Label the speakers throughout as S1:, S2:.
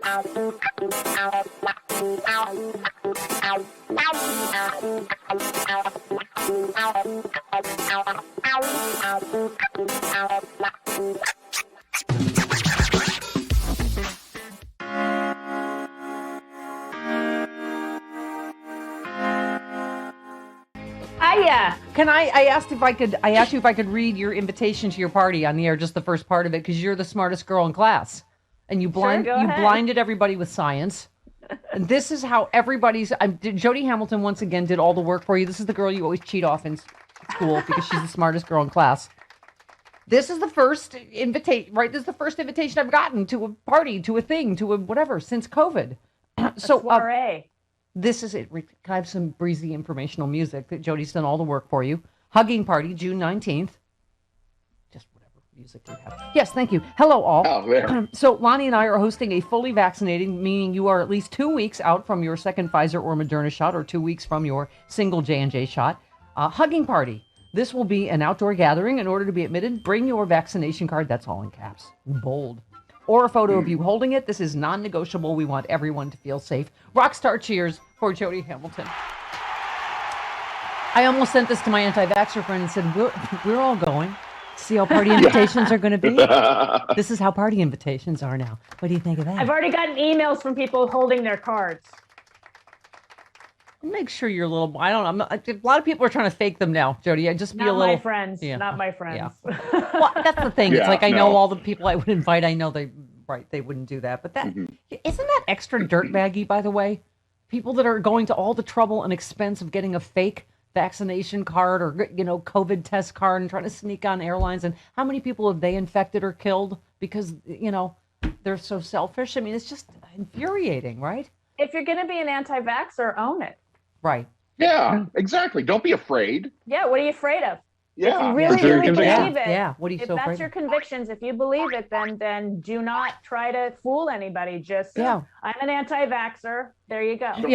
S1: I asked you if I could read your invitation to your party on the air, just the first part of it, because you're the smartest girl in class. And you blinded everybody with science. And this is how Jody Hamilton once again did all the work for you. This is the girl you always cheat off in school because she's the smartest girl in class. This is the first invitation, right? This is the first invitation I've gotten to a party, to a thing, to a whatever, since COVID. So, this is it. Can I have some breezy informational music that Jody's done all the work for you? Hugging party, June 19th. Just whatever music you have. Yes, thank you. Hello, all.
S2: Oh, there.
S1: So Lonnie and I are hosting a fully vaccinated, meaning you are at least 2 weeks out from your second Pfizer or Moderna shot, or 2 weeks from your single J&J shot. Hugging party. This will be an outdoor gathering. In order to be admitted, bring your vaccination card. That's all in caps. Bold. Or a photo of you holding it. This is non-negotiable. We want everyone to feel safe. Rockstar cheers for Jody Hamilton. I almost sent this to my anti-vaxxer friend and said, we're all going. See how party invitations are going to be? This is how party invitations are now. What do you think of that?
S3: I've already gotten emails from people holding their cards.
S1: Make sure you're a little. I don't know. A lot of people are trying to fake them now, Jody. I just be a little.
S3: Not my friends. Yeah. Not my friends.
S1: Yeah. Well, that's the thing. It's like I know all the people I would invite. I know they wouldn't do that. But that isn't that extra dirtbaggy, by the way. People that are going to all the trouble and expense of getting a fake vaccination card or COVID test card and trying to sneak on airlines. And how many people have they infected or killed because they're so selfish? I mean, it's just infuriating, right?
S3: If you're going to be an anti-vaxxer, own it.
S1: Right.
S2: Yeah, exactly. Don't be afraid.
S3: Yeah, what are you afraid of?
S2: Yeah.
S3: If you really believe it.
S1: Yeah. What are you
S3: if
S1: so afraid
S3: that's your convictions, if you believe it, then do not try to fool anybody. Just I'm an anti-vaxxer. There you go.
S2: Don't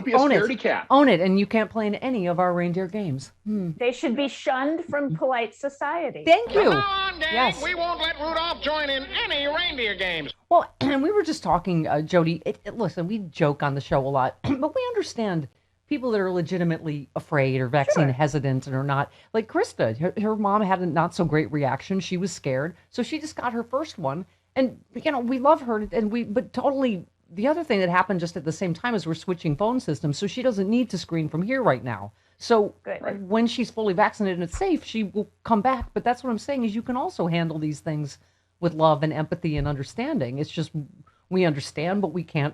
S2: be a scaredy cat.
S1: Own it, and you can't play in any of our reindeer games.
S3: They should be shunned from polite society.
S1: Thank you.
S4: Come on, gang. Yes. We won't let Rudolph join in any reindeer games.
S1: Well, and we were just talking, Jody. Listen, we joke on the show a lot, but we understand people that are legitimately afraid or vaccine hesitant and are not, like Krista. Her mom had a not so great reaction. She was scared, so she just got her first one. And we love her, but totally. The other thing that happened just at the same time is we're switching phone systems, so she doesn't need to screen from here right now. So when she's fully vaccinated and it's safe, she will come back. But that's what I'm saying is you can also handle these things with love and empathy and understanding. It's just we understand, but we can't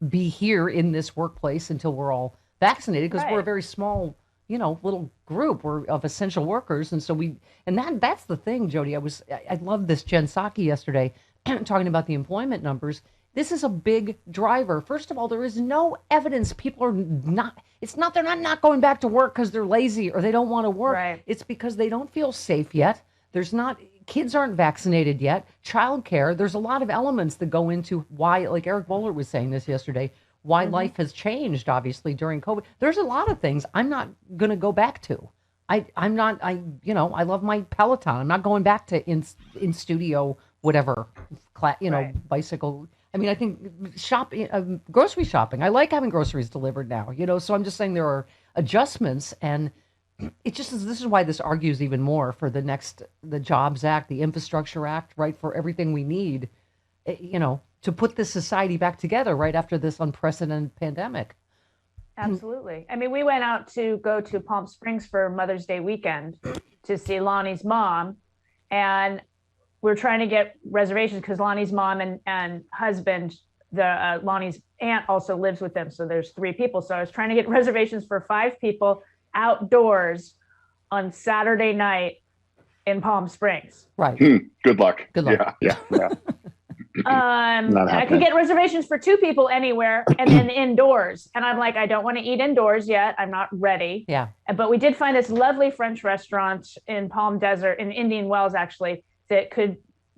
S1: be here in this workplace until we're all vaccinated because we're a very small, little group. We're of essential workers, and so that's the thing, Jody. I love this Jen Psaki yesterday talking about the employment numbers. This is a big driver. First of all, there is no evidence people are not. It's not they're not going back to work because they're lazy or they don't want to work.
S3: Right.
S1: It's because they don't feel safe yet. Kids aren't vaccinated yet. Childcare. There's a lot of elements that go into why, like Eric Boehlert was saying this yesterday, why life has changed, obviously, during COVID. There's a lot of things I'm not going to go back to. I love my Peloton. I'm not going back to in studio, whatever, bicycle. I mean, I think grocery shopping. I like having groceries delivered now, so I'm just saying there are adjustments, and it just is. This is why this argues even more for the Jobs Act, the Infrastructure Act, right? For everything we need, to put this society back together right after this unprecedented pandemic.
S3: Absolutely. I mean, we went out to go to Palm Springs for Mother's Day weekend to see Lonnie's mom, and we're trying to get reservations because Lonnie's mom and husband, Lonnie's aunt also lives with them. So there's 3 people. So I was trying to get reservations for 5 people outdoors on Saturday night in Palm Springs.
S1: Right.
S2: Good luck.
S1: Good luck.
S2: Yeah.
S3: I could get reservations for 2 people anywhere and then indoors. And I'm like, I don't want to eat indoors yet. I'm not ready.
S1: Yeah.
S3: But we did find this lovely French restaurant in Palm Desert, in Indian Wells, actually, that could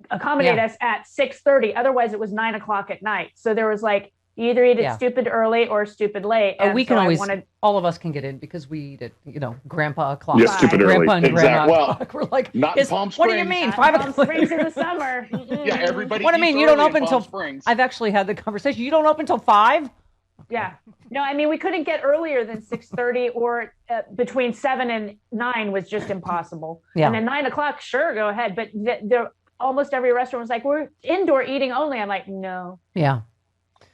S3: accommodate us at 6:30. Otherwise, it was 9 o'clock at night. So there was like You either eat it stupid early or stupid late.
S1: And we can always, all of us can get in because we eat it, grandpa o'clock.
S2: Yeah, stupid
S1: grandpa
S2: early.
S1: and grandma o'clock. We're like,
S2: not in Palm Springs.
S1: What do you mean? 5 o'clock?
S3: Palm Springs in the summer.
S2: Yeah, everybody.
S1: What do you mean? You don't open until
S2: Springs.
S1: I've actually had the conversation. You don't open until 5?
S3: Yeah. No, I mean, we couldn't get earlier than 6:30 or between 7 and 9 was just impossible. Yeah. And then 9 o'clock, sure, go ahead. But almost every restaurant was like, we're indoor eating only. I'm like, no.
S1: Yeah.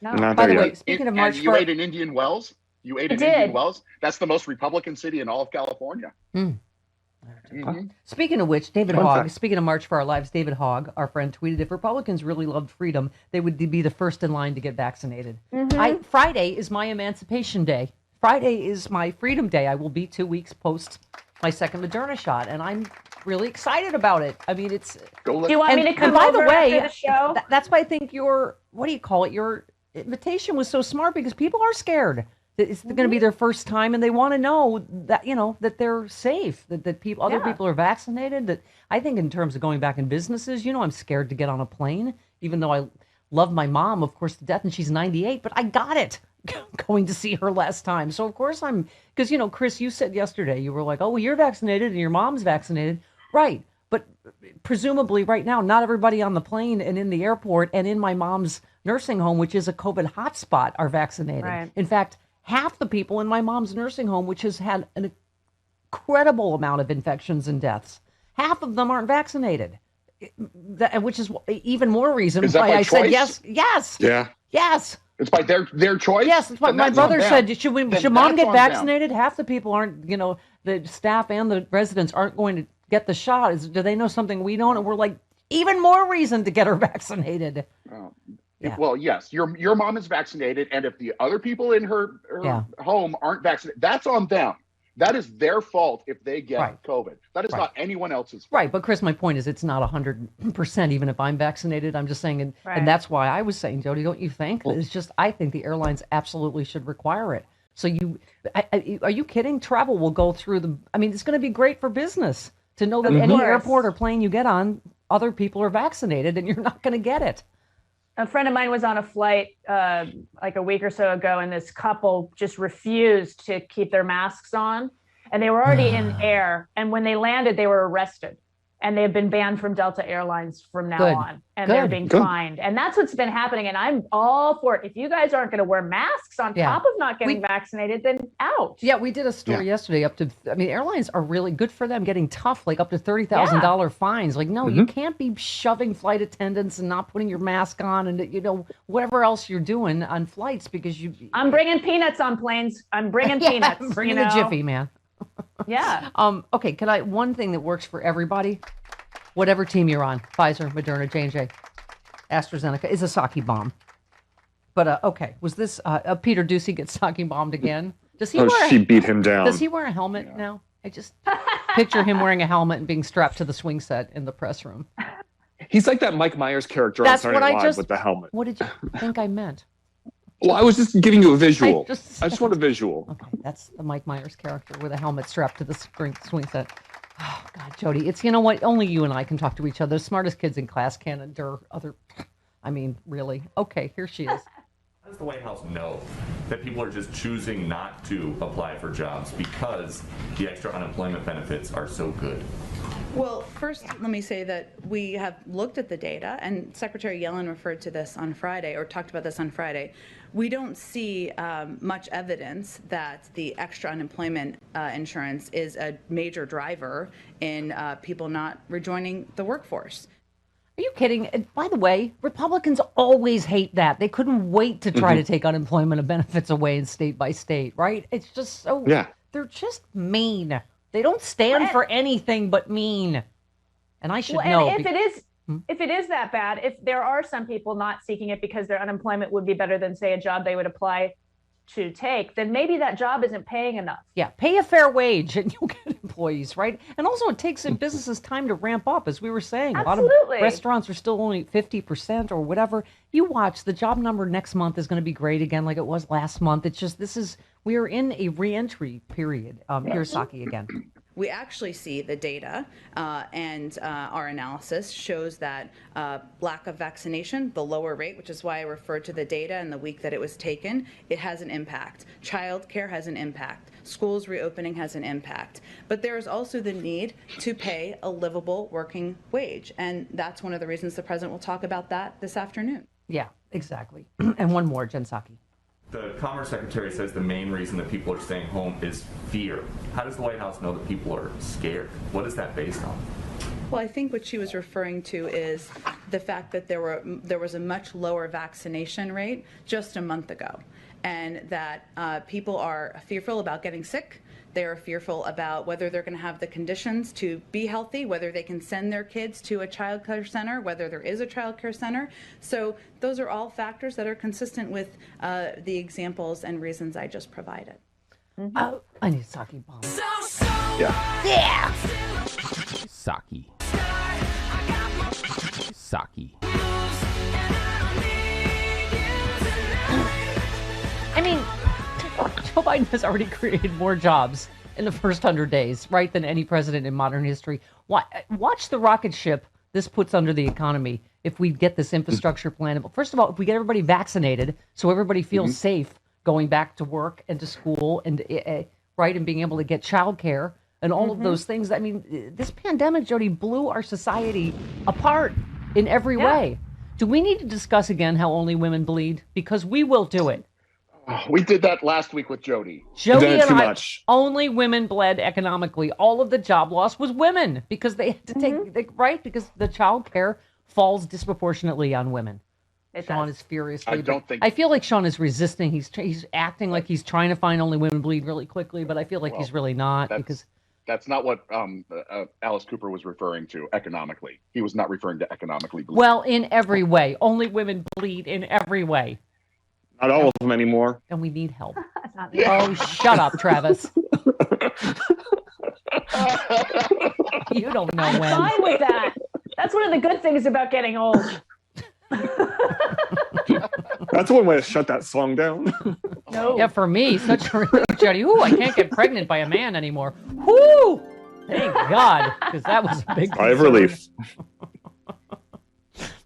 S3: No.
S1: By the way, speaking of March 1st.
S2: You ate in Indian Wells? You ate in Indian Wells? That's the most Republican city in all of California.
S1: Mm-hmm. Speaking of which, David Hogg, speaking of March for Our Lives, David Hogg, our friend, tweeted, if Republicans really loved freedom, they would be the first in line to get vaccinated. Mm-hmm. Friday is my Emancipation Day. Friday is my Freedom Day. I will be 2 weeks post my second Moderna shot, and I'm really excited about it. I mean, it's...
S3: Do you want me to come over after the show?
S1: That's why I think your invitation was so smart, because people are scared. It's going to be their first time, and they want to know that, that they're safe, that other people are vaccinated. That I think in terms of going back in businesses, I'm scared to get on a plane, even though I love my mom, of course, to death, and she's 98, but I got it going to see her last time. So, of course, because, Chris, you said yesterday, you were like, oh, well, you're vaccinated and your mom's vaccinated. Right. But presumably right now, not everybody on the plane and in the airport and in my mom's nursing home, which is a COVID hotspot, are vaccinated. Right. In fact, half the people in my mom's nursing home, which has had an incredible amount of infections and deaths, half of them aren't vaccinated, which is even more reason why I said yes.
S2: Yeah.
S1: Yes.
S2: It's by their choice?
S1: Yes. That's why my brother said, should mom get vaccinated? Half the people aren't, the staff and the residents aren't going to get the shot. Do they know something we don't? And we're like, even more reason to get her vaccinated.
S2: Oh. Yeah. Well, yes, your mom is vaccinated, and if the other people in her home aren't vaccinated, that's on them. That is their fault if they get COVID. That is not anyone else's fault.
S1: Right, but Chris, my point is it's not 100% even if I'm vaccinated. I'm just saying, and that's why I was saying, Jody, don't you think? It's just, I think the airlines absolutely should require it. So are you kidding? Travel will go through it's going to be great for business to know that any airport or plane you get on, other people are vaccinated and you're not going to get it.
S3: A friend of mine was on a flight like a week or so ago, and this couple just refused to keep their masks on, and they were already in air. And when they landed, they were arrested, and they have been banned from Delta Airlines from now on, and they're being fined. And that's what's been happening. And I'm all for it. If you guys aren't going to wear masks on top of not getting vaccinated, then out.
S1: Yeah, we did a story yesterday airlines are really good for them getting tough, like up to $30,000 fines. Like, no, you can't be shoving flight attendants and not putting your mask on and, whatever else you're doing on flights because
S3: I'm bringing peanuts on planes. I'm bringing peanuts.
S1: I'm bringing a Jiffy, man.
S3: Yeah.
S1: Okay, one thing that works for everybody, whatever team you're on, Pfizer, Moderna, J&J, AstraZeneca, is a sake bomb. But was this Peter Ducey gets sake bombed again? Does he
S5: she beat him down.
S1: Does he wear a helmet now? I just picture him wearing a helmet and being strapped to the swing set in the press room.
S5: He's like that Mike Myers character on Saturday Night Live with the helmet.
S1: What did you think I meant?
S5: Well, I was just giving you a visual. I just want a visual.
S1: Okay, that's the Mike Myers character with a helmet strapped to the swing set. Oh, God, Jody, it's, what, only you and I can talk to each other. The smartest kids in class can't endure other, really. Okay, here she is.
S6: How does the White House know that people are just choosing not to apply for jobs because the extra unemployment benefits are so good?
S7: Well, first, let me say that we have looked at the data, and Secretary Yellen referred to this on Friday, or talked about this on Friday. We don't see much evidence that the extra unemployment insurance is a major driver in people not rejoining the workforce.
S1: Are you kidding? And by the way, Republicans always hate that. They couldn't wait to try to take unemployment benefits away in state by state, right? It's just so, they're just mean. They don't stand for anything but mean. And I should know.
S3: And if it is that bad, if there are some people not seeking it because their unemployment would be better than, say, a job they would apply to take, then maybe that job isn't paying enough.
S1: Yeah, pay a fair wage and you'll get employees, right? And also it takes businesses time to ramp up, as we were saying.
S3: Absolutely.
S1: A lot of restaurants are still only 50% or whatever. You watch, the job number next month is going to be great again like it was last month. It's just, we are in a re-entry period. Here's Saki again.
S7: we actually see the data and our analysis shows that lack of vaccination, the lower rate, which is why I referred to the data and the week that it was taken, it has an impact. Childcare has an impact. Schools reopening has an impact. But there is also the need to pay a livable working wage. And that's one of the reasons the president will talk about that this afternoon.
S1: Yeah, exactly. And one more, Jen Psaki.
S6: The Commerce Secretary says the main reason that people are staying home is fear. How does the White House know that people are scared? What is that based on?
S7: Well, I think what she was referring to is the fact that there was a much lower vaccination rate just a month ago, and that people are fearful about getting sick. They are fearful about whether they're going to have the conditions to be healthy, whether they can send their kids to a child care center, whether there is a child care center. So those are all factors that are consistent with the examples and reasons I just provided.
S1: Mm-hmm. I need a sake bomb.
S5: Yeah.
S8: Sake. Sake.
S1: I mean, Joe Biden has already created more jobs in the first 100 days, right, than any president in modern history. Watch the rocket ship this puts under the economy if we get this infrastructure plan. First of all, if we get everybody vaccinated so everybody feels safe going back to work and to school and right, and being able to get childcare and all of those things. I mean, this pandemic, Jody, blew our society apart in every way. Do we need to discuss again how only women bleed? Because we will do it.
S2: We did that last week with Jody.
S1: Jody and I, only women bled economically. All of the job loss was women because they had to take, right? Because the child care falls disproportionately on women. Sean is furiously. I feel like Sean is resisting. He's acting like he's trying to find only women bleed really quickly, but I feel like he's really not because.
S2: That's not what Alice Cooper was referring to economically. He was not referring to economically bleed.
S1: Well, in every way. Only women bleed in every way.
S5: Not all of them anymore.
S1: And we need help. Oh, shut up, Travis. You don't know when.
S3: I'm fine with that. That's one of the good things about getting old.
S5: That's one way to shut that song down.
S1: No. Yeah, for me, such a relief, Jody. Ooh, I can't get pregnant by a man anymore. Whoo! Thank God, because that was a big
S5: sigh of relief.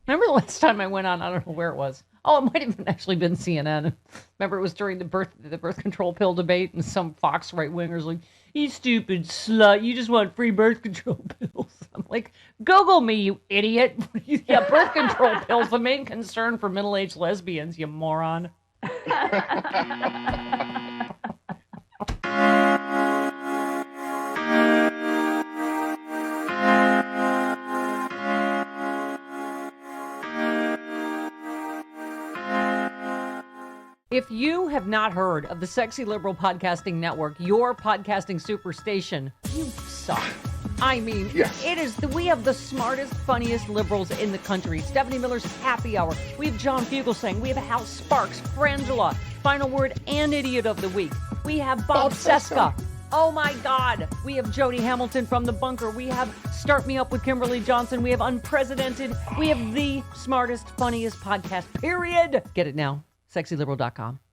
S1: Remember the last time I went on, I don't know where it was. Oh, it might have actually been CNN. Remember, it was during the birth control pill debate, and some Fox right-wingers like, you stupid slut, you just want free birth control pills. I'm like, Google me, you idiot. Yeah, birth control pills, the main concern for middle-aged lesbians, you moron. If you have not heard of the Sexy Liberal Podcasting Network, your podcasting superstation, you suck. I mean, it is. We have the smartest, funniest liberals in the country. Stephanie Miller's Happy Hour. We have John Fugelsang. We have Hal Sparks, Frangela, Final Word, and Idiot of the Week. We have Bob Seska. Oh my God. We have Jody Hamilton from The Bunker. We have Start Me Up with Kimberly Johnson. We have Unprecedented. We have the smartest, funniest podcast, period. Get it now. SexyLiberal.com.